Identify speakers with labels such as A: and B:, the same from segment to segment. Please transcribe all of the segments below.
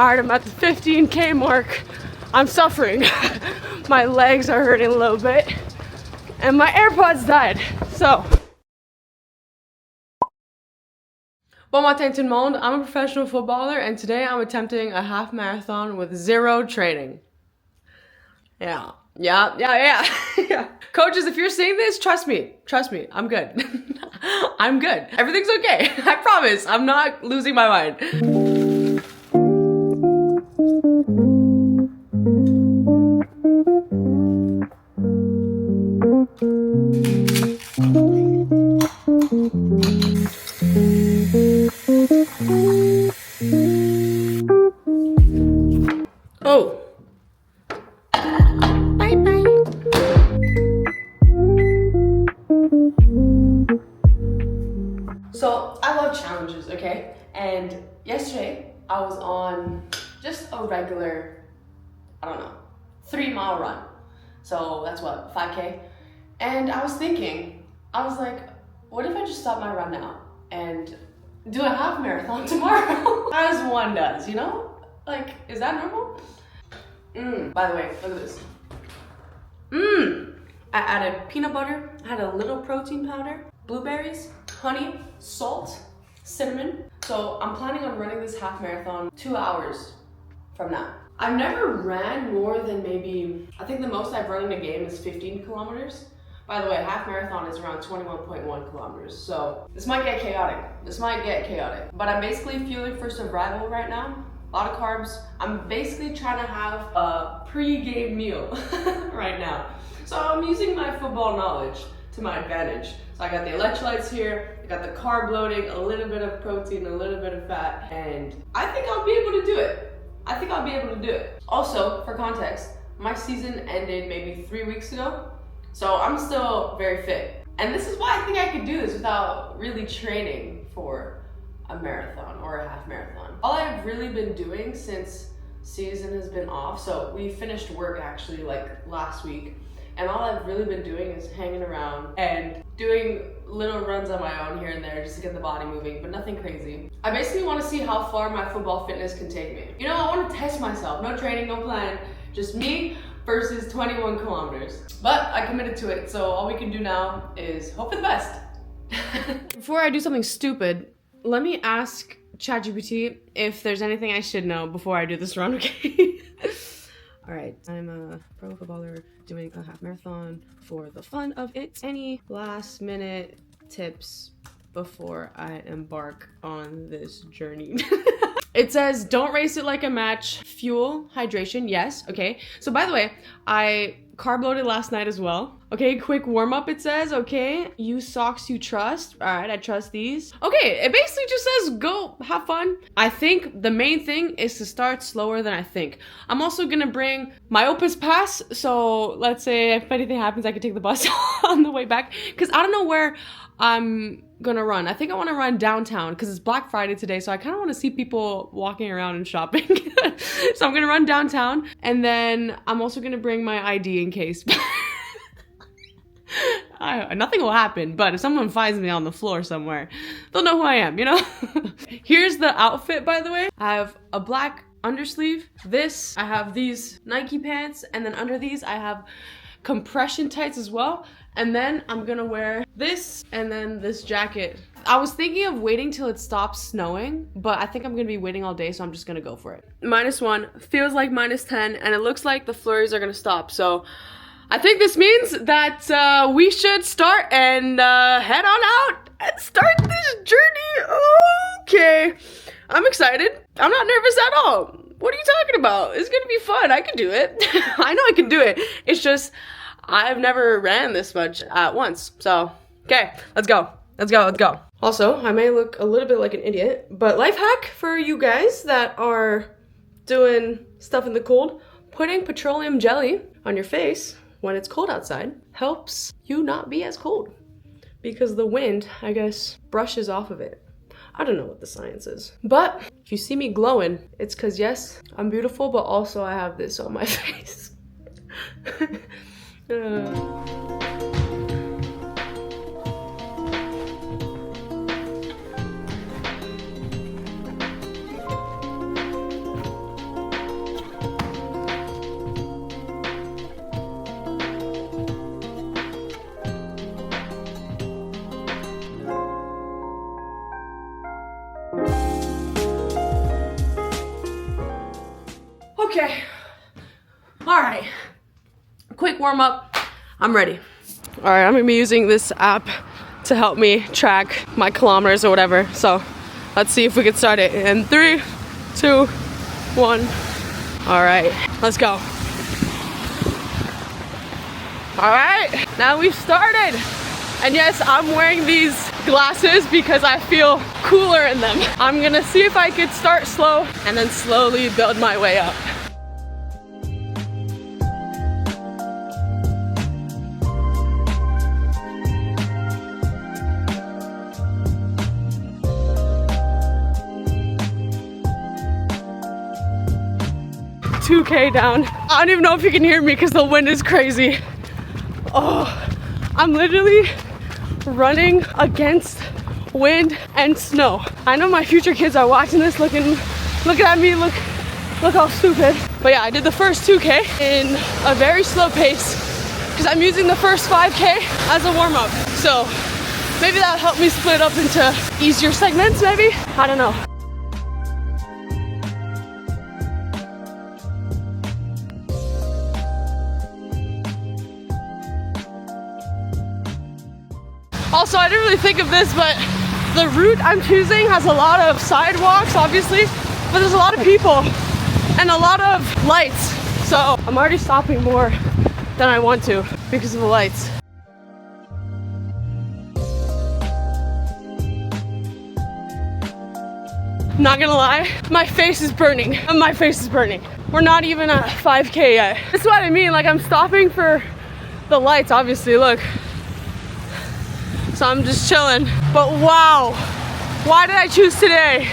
A: All right, I'm at the 15K mark. I'm suffering. My legs are hurting a little bit and my AirPods died, so. Bon matin tout le monde, I'm a professional footballer and today I'm attempting a half marathon with 0 training. Yeah. Coaches, if you're seeing this, trust me, I'm good. I'm good. Everything's okay. I promise, I'm not losing my mind. Oh. Bye. So I love challenges, okay? And yesterday I was on just a regular, 3-mile run. So that's what, 5K? And I was thinking, I was like, what if I just stop my run now and do a half marathon tomorrow? As one does, you know? Like, is that normal? By the way, look at this. I added peanut butter, I had a little protein powder, blueberries, honey, salt, cinnamon. So I'm planning on running this half marathon 2 hours from now. I've never ran more than maybe, I think the most I've run in a game is 15 kilometers. By the way, half marathon is around 21.1 kilometers. So this might get chaotic. But I'm basically fueling for survival right now. A lot of carbs. I'm basically trying to have a pre-game meal right now. So I'm using my football knowledge to my advantage. So I got the electrolytes here, I got the carb loading, a little bit of protein, a little bit of fat, and I think I'll be able to do it. Also, for context, my season ended maybe 3 weeks ago, so I'm still very fit. And this is why I think I could do this without really training for a marathon or a half marathon. All I've really been doing since season has been off, so we finished work actually like last week, and all I've really been doing is hanging around and doing little runs on my own here and there just to get the body moving, but nothing crazy. I basically want to see how far my football fitness can take me. You know, I want to test myself. No training, no plan, just me versus 21 kilometers. But I committed to it, so all we can do now is hope for the best. Before I do something stupid, let me ask ChatGPT if there's anything I should know before I do this run, okay? All right, I'm a pro footballer doing a half marathon for the fun of it. Any last minute tips before I embark on this journey? It says, don't race it like a match. Fuel, hydration, yes, okay. So by the way, I carb loaded last night as well. Okay, quick warm up it says, okay. Use socks you trust. All right, I trust these. Okay, it basically just says go, have fun. I think the main thing is to start slower than I think. I'm also gonna bring my Opus Pass, so let's say if anything happens, I can take the bus on the way back. Cause I don't know where I'm gonna run. I think I wanna run downtown because it's Black Friday today, so I kinda wanna see people walking around and shopping. So I'm gonna run downtown, and then I'm also gonna bring my ID in case. Nothing will happen, but if someone finds me on the floor somewhere, they'll know who I am, you know? Here's the outfit, by the way. I have a black undersleeve. I have these Nike pants, and then under these I have compression tights as well. And then I'm gonna wear this and then this jacket. I was thinking of waiting till it stops snowing, but I think I'm gonna be waiting all day, so I'm just gonna go for it. -1, feels like -10, and it looks like the flurries are gonna stop. So I think this means that we should start and head on out and start this journey. Okay, I'm excited. I'm not nervous at all. What are you talking about? It's gonna be fun. I can do it. I know I can do it. It's just, I've never ran this much at once. So, okay, let's go. Also, I may look a little bit like an idiot, but life hack for you guys that are doing stuff in the cold, putting petroleum jelly on your face when it's cold outside helps you not be as cold because the wind, I guess, brushes off of it. I don't know what the science is, but if you see me glowing, it's because yes, I'm beautiful, but also I have this on my face. Okay. All right. Quick warm up. I'm ready. All right, I'm gonna be using this app to help me track my kilometers or whatever. So let's see if we can start it in 3, 2, 1. All right, let's go. All right, now we've started. And yes, I'm wearing these glasses because I feel cooler in them. I'm gonna see if I could start slow and then slowly build my way up. $2K down. I don't even know if you can hear me because the wind is crazy. Oh, I'm literally running against wind and snow. I know my future kids are watching this looking at me, look how stupid. But yeah, I did the first 2K in a very slow pace because I'm using the first 5K as a warm-up. So maybe that'll help me split up into easier segments, maybe? I don't know. Also, I didn't really think of this, but the route I'm choosing has a lot of sidewalks, obviously, but there's a lot of people and a lot of lights. So I'm already stopping more than I want to because of the lights. Not gonna lie, my face is burning. My face is burning. We're not even at 5K yet. That's what I mean, like I'm stopping for the lights, obviously, look. So I'm just chilling. But wow, why did I choose today?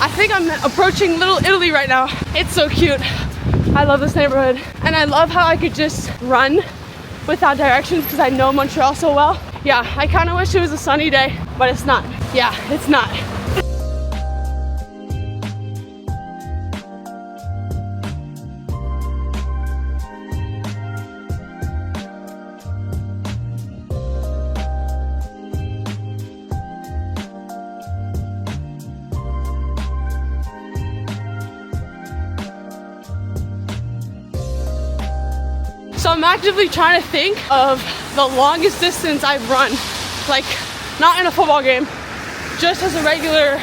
A: I think I'm approaching Little Italy right now. It's so cute. I love this neighborhood. And I love how I could just run without directions because I know Montreal so well. Yeah, I kind of wish it was a sunny day, but it's not. Yeah, it's not. So I'm actively trying to think of the longest distance I've run, like not in a football game, just as a regular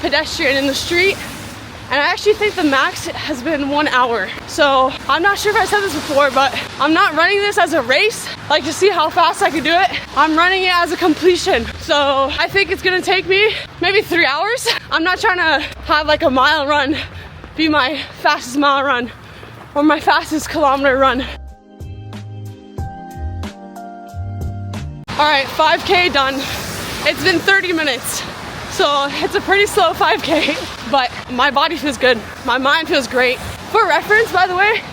A: pedestrian in the street. And I actually think the max has been 1 hour. So I'm not sure if I said this before, but I'm not running this as a race, like to see how fast I can do it. I'm running it as a completion. So I think it's gonna take me maybe 3 hours. I'm not trying to have like a mile run be my fastest mile run or my fastest kilometer run. All right, 5K done. It's been 30 minutes. So it's a pretty slow 5K, but my body feels good. My mind feels great. For reference, by the way,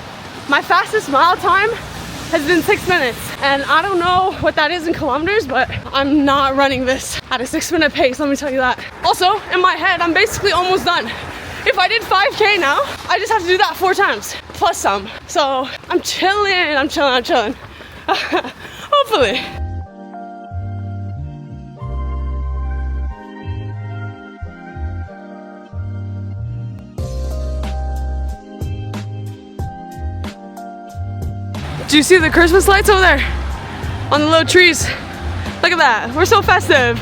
A: my fastest mile time has been 6 minutes. And I don't know what that is in kilometers, but I'm not running this at a 6-minute pace, let me tell you that. Also, in my head, I'm basically almost done. If I did 5K now, I just have to do that 4 times, plus some. So I'm chilling. Hopefully. Do you see the Christmas lights over there? On the little trees. Look at that, we're so festive.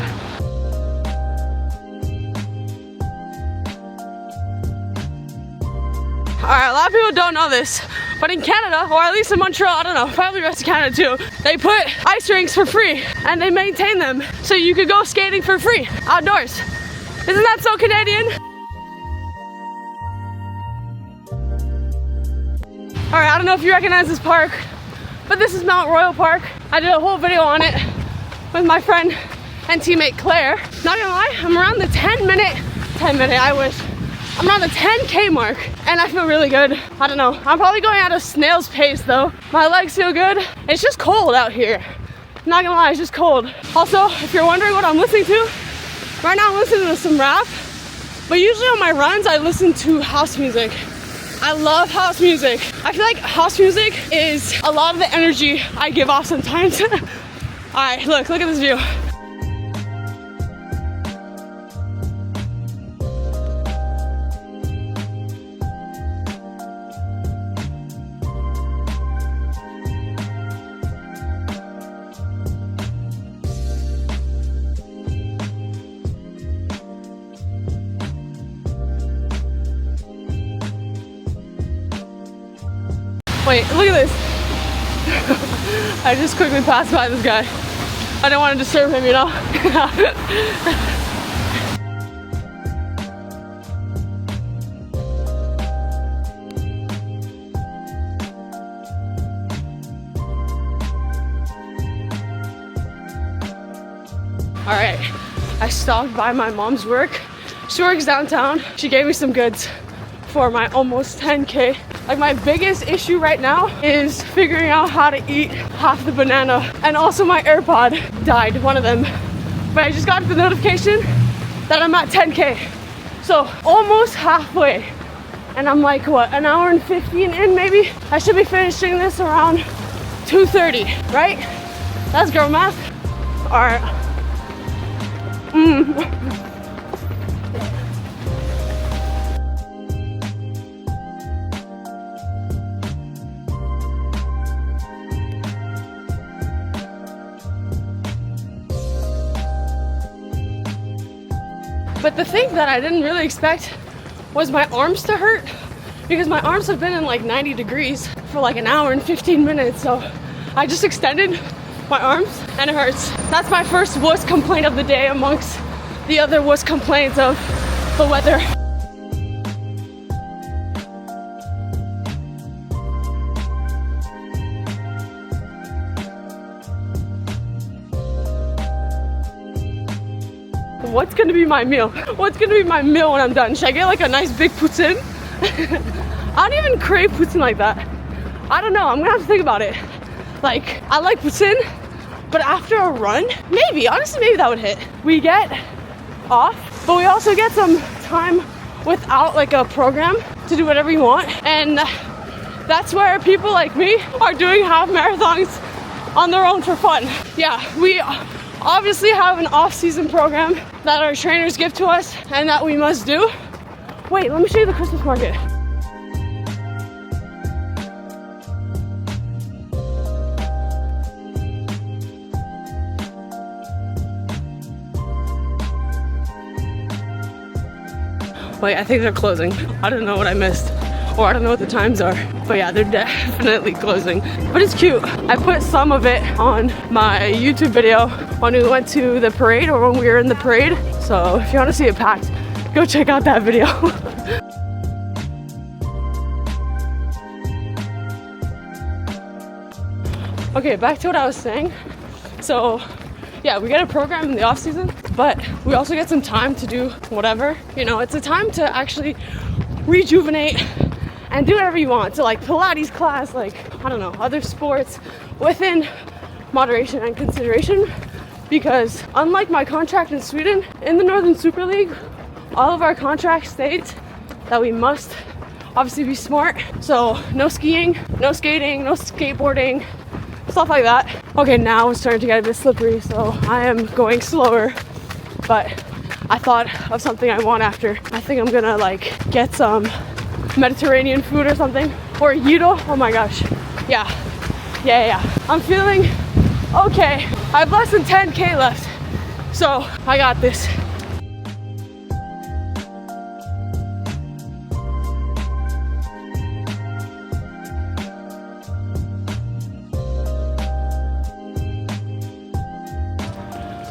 A: Alright, a lot of people don't know this, but in Canada, or at least in Montreal, I don't know, probably the rest of Canada too, they put ice rinks for free, and they maintain them, so you could go skating for free, outdoors. Isn't that so Canadian? Alright, I don't know if you recognize this park, but this is Mount Royal Park. I did a whole video on it with my friend and teammate Claire. Not gonna lie, I'm around the 10 minute, I wish. I'm around the 10K mark and I feel really good. I don't know, I'm probably going at a snail's pace though. My legs feel good. It's just cold out here. Not gonna lie, it's just cold. Also, if you're wondering what I'm listening to, right now I'm listening to some rap, but usually on my runs I listen to house music.
B: I love house music. I feel like house music is a lot of the energy I give off sometimes. All right, look at this view. Wait, look at this. I just quickly passed by this guy. I don't want to disturb him, you know? All right, I stopped by my mom's work. She works downtown. She gave me some goods for my almost 10K. Like my biggest issue right now is figuring out how to eat half the banana. And also my AirPod died, one of them. But I just got the notification that I'm at 10K. So almost halfway. And I'm like, what, an hour and 15 in maybe? I should be finishing this around 2:30, right? That's girl math. All right. But the thing that I didn't really expect was my arms to hurt, because my arms have been in like 90 degrees for like an hour and 15 minutes. So I just extended my arms and it hurts. That's my first wuss complaint of the day amongst the other wuss complaints of the weather. What's gonna be my meal? What's gonna be my meal when I'm done? Should I get like a nice big poutine? I don't even crave poutine like that. I don't know, I'm gonna have to think about it. Like, I like poutine, but after a run, maybe, honestly, maybe that would hit. We get off, but we also get some time without like a program to do whatever you want. And that's where people like me are doing half marathons on their own for fun. Yeah, we obviously have an off-season program that our trainers give to us and that we must do. Wait, let me show you the Christmas market. Wait, I think they're closing. I don't know what I missed, or I don't know what the times are, but yeah, they're definitely closing. But it's cute. I put some of it on my YouTube video when we went to the parade, or when we were in the parade. So if you want to see it packed, go check out that video. Okay, back to what I was saying. So yeah, we get a program in the off season, but we also get some time to do whatever. You know, it's a time to actually rejuvenate and do whatever you want. So like Pilates class, like, I don't know, other sports within moderation and consideration. Because unlike my contract in Sweden, in the Northern Super League, all of our contracts state that we must obviously be smart. So no skiing, no skating, no skateboarding, stuff like that. Okay, now it's starting to get a bit slippery, so I am going slower. But I thought of something I want after. I think I'm gonna like get some Mediterranean food or something, or gyro. Oh my gosh, yeah. I'm feeling okay. I have less than 10K left, so I got this.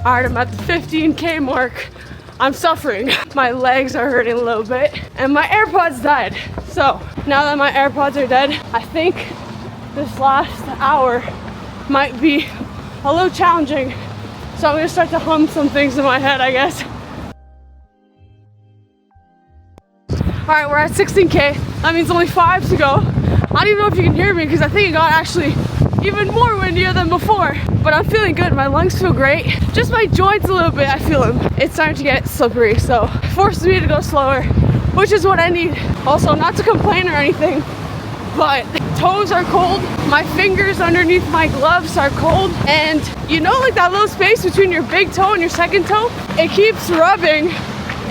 B: All right, I'm at the 15K mark. I'm suffering. My legs are hurting a little bit, and my AirPods died. So now that my AirPods are dead, I think this last hour might be a little challenging. So I'm gonna start to hum some things in my head, I guess. All right, we're at 16K. That means only 5 to go. I don't even know if you can hear me because I think it got actually even more windier than before. But I'm feeling good. My lungs feel great. Just my joints a little bit, I feel them. It's starting to get slippery, so it forces me to go slower, which is what I need. Also, not to complain or anything, but toes are cold. My fingers underneath my gloves are cold. And you know, like that little space between your big toe and your second toe? It keeps rubbing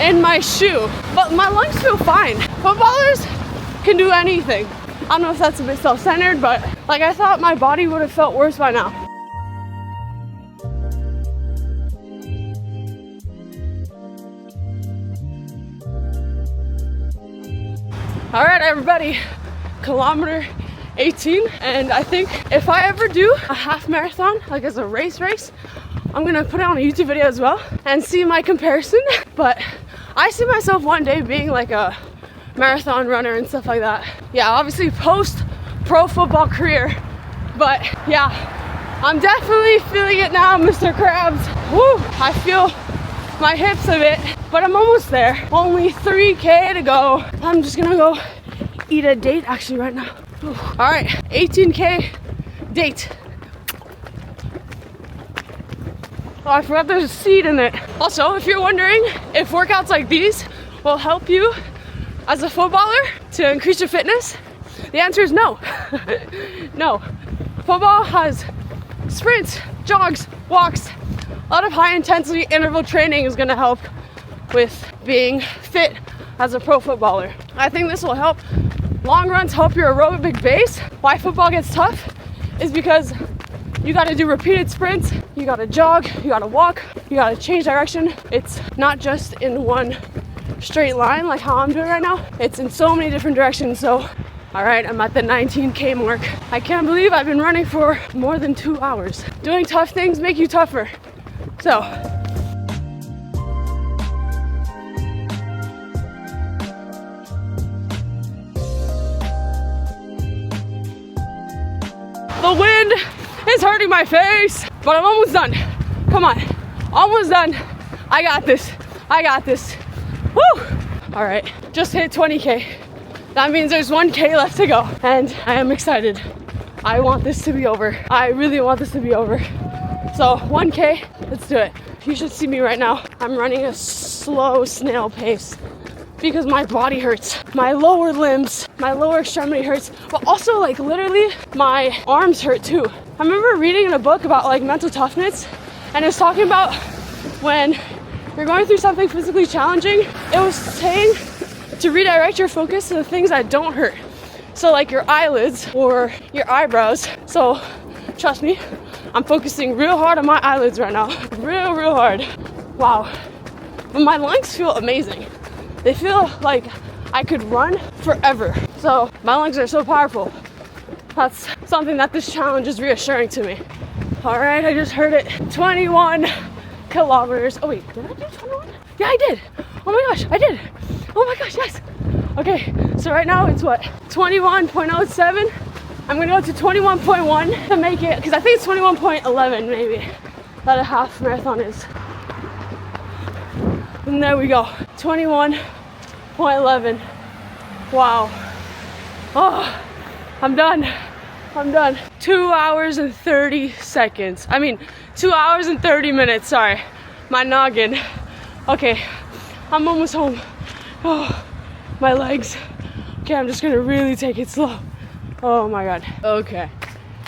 B: in my shoe. But my lungs feel fine. Footballers can do anything. I don't know if that's a bit self-centered, but like I thought my body would have felt worse by now. All right, everybody, kilometer 18. And I think if I ever do a half marathon, like as a race, I'm gonna put it on a YouTube video as well and see my comparison. But I see myself one day being like a marathon runner and stuff like that. Yeah, obviously post pro football career, but yeah, I'm definitely feeling it now, Mr. Krabs. Woo, I feel my hips a bit, but I'm almost there. Only 3K to go. I'm just gonna go eat a date actually right now. Whew. All right, 18K date. Oh, I forgot there's a seed in it. Also, if you're wondering if workouts like these will help you as a footballer to increase your fitness, the answer is no. No. Football has sprints, jogs, walks. A lot of high intensity interval training is gonna help with being fit as a pro footballer. I think this will help. Long runs help your aerobic base. Why football gets tough is because you gotta do repeated sprints, you gotta jog, you gotta walk, you gotta change direction. It's not just in one straight line like how I'm doing right now. It's in so many different directions. So, all right, I'm at the 19K mark. I can't believe I've been running for more than 2 hours. Doing tough things make you tougher. So, the wind is hurting my face, but I'm almost done. Come on, almost done. I got this, I got this. Woo! All right, just hit 20K. That means there's 1K left to go, and I am excited. I want this to be over. I really want this to be over. So 1K, let's do it. You should see me right now. I'm running a slow snail pace because my body hurts. My lower limbs, my lower extremity hurts, but also like literally my arms hurt too. I remember reading in a book about like mental toughness, and it was talking about when you're going through something physically challenging, it was saying to redirect your focus to the things that don't hurt. So like your eyelids or your eyebrows. So trust me, I'm focusing real hard on my eyelids right now. Real hard. Wow. But my lungs feel amazing. They feel like I could run forever. So my lungs are so powerful. That's something that this challenge is reassuring to me. All right, I just heard it. 21 kilometers. Oh wait, did I do 21? Yeah, I did. Oh my gosh, I did. Oh my gosh, yes. Okay, so right now it's what? 21.07. I'm gonna go to 21.1 to make it, because I think it's 21.11 maybe, that a half marathon is. And there we go, 21.11. Wow. Oh, I'm done. 2 hours and 30 seconds. I mean, 2 hours and 30 minutes, sorry. My noggin. Okay, I'm almost home. Oh, my legs. Okay, I'm just gonna really take it slow. Oh my God. Okay.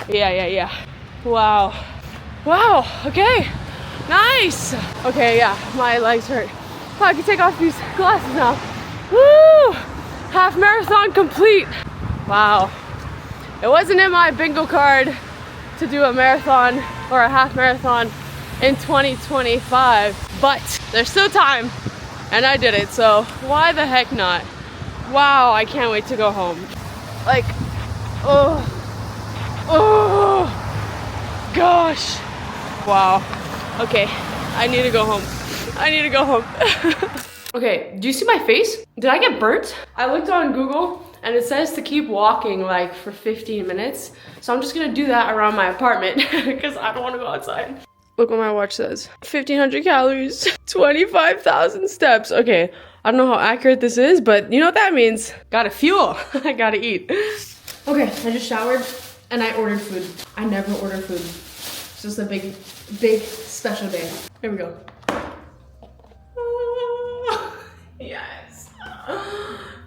B: Yeah. Wow. Okay. Nice. Okay, yeah, my legs hurt. Oh, I can take off these glasses now. Woo! Half marathon complete. Wow. It wasn't in my bingo card to do a marathon or a half marathon in 2025, but there's still time and I did it, so why the heck not? Wow, I can't wait to go home. Like, oh gosh. Wow. Okay, I need to go home. Okay, do you see my face? Did I get burnt? I looked on Google and it says to keep walking like for 15 minutes. So I'm just gonna do that around my apartment because I don't wanna go outside. Look what my watch says. 1,500 calories, 25,000 steps. Okay, I don't know how accurate this is, but you know what that means. Gotta fuel, I gotta eat. Okay, I just showered and I ordered food. I never order food. It's just a big special day. Here we go. Oh, yes.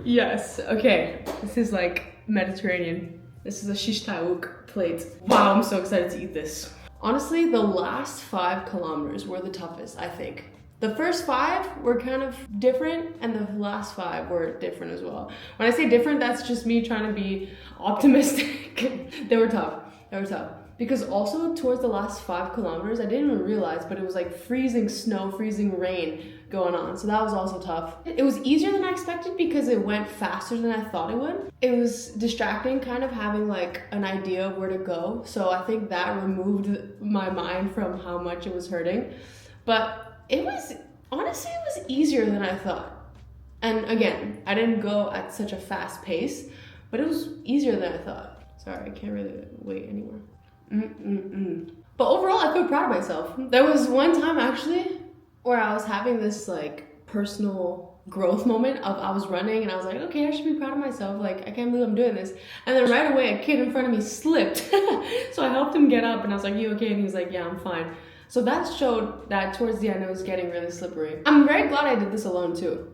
B: Yes, okay. This is like Mediterranean. This is a shish taouk plate. Wow, I'm so excited to eat this. Honestly, the last 5 kilometers were the toughest, I think. The first 5 were kind of different, and the last 5 were different as well. When I say different, that's just me trying to be optimistic. They were tough. Because also towards the last 5 kilometers, I didn't even realize, but it was like freezing snow, freezing rain going on. So that was also tough. It was easier than I expected because it went faster than I thought it would. It was distracting kind of having like an idea of where to go. So I think that removed my mind from how much it was hurting. But it was, honestly, it was easier than I thought. And again, I didn't go at such a fast pace, but it was easier than I thought. Sorry, I can't really wait anymore. But overall, I feel proud of myself. There was one time actually where I was having this like personal growth moment of I was running and I was like, okay, I should be proud of myself. Like, I can't believe I'm doing this. And then right away, a kid in front of me slipped. So I helped him get up and I was like, you okay? And he was like, yeah, I'm fine. So that showed that towards the end, it was getting really slippery. I'm very glad I did this alone too.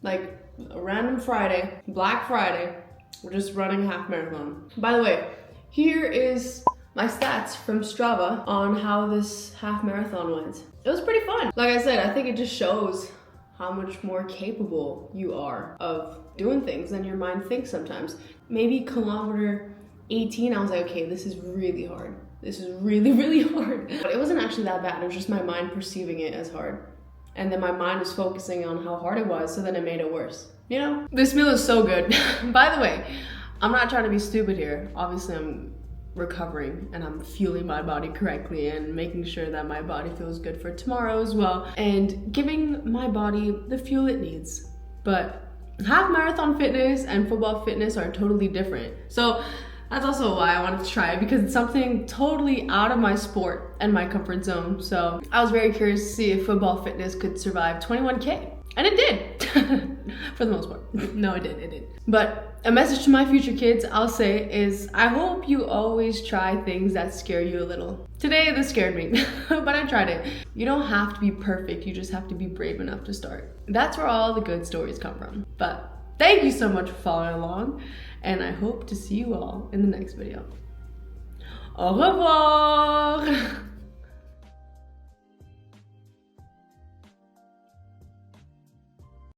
B: Like a random Friday, Black Friday, we're just running a half marathon. By the way, here is my stats from Strava on how this half marathon went. It was pretty fun. Like I said, I think it just shows how much more capable you are of doing things than your mind thinks sometimes. Maybe kilometer 18, I was like, okay, this is really hard. This is really, really hard. But it wasn't actually that bad. It was just my mind perceiving it as hard. And then my mind was focusing on how hard it was, so then it made it worse. You know? This meal is so good. By the way, I'm not trying to be stupid here. Obviously, I'm recovering and I'm fueling my body correctly and making sure that my body feels good for tomorrow as well and giving my body the fuel it needs. But half marathon fitness and football fitness are totally different. So that's also why I wanted to try it, because it's something totally out of my sport and my comfort zone. So I was very curious to see if football fitness could survive 21K. And it did, for the most part. No, it did. But a message to my future kids, I'll say, is I hope you always try things that scare you a little. Today, this scared me, but I tried it. You don't have to be perfect, you just have to be brave enough to start. That's where all the good stories come from. But thank you so much for following along, and I hope to see you all in the next video. Au revoir!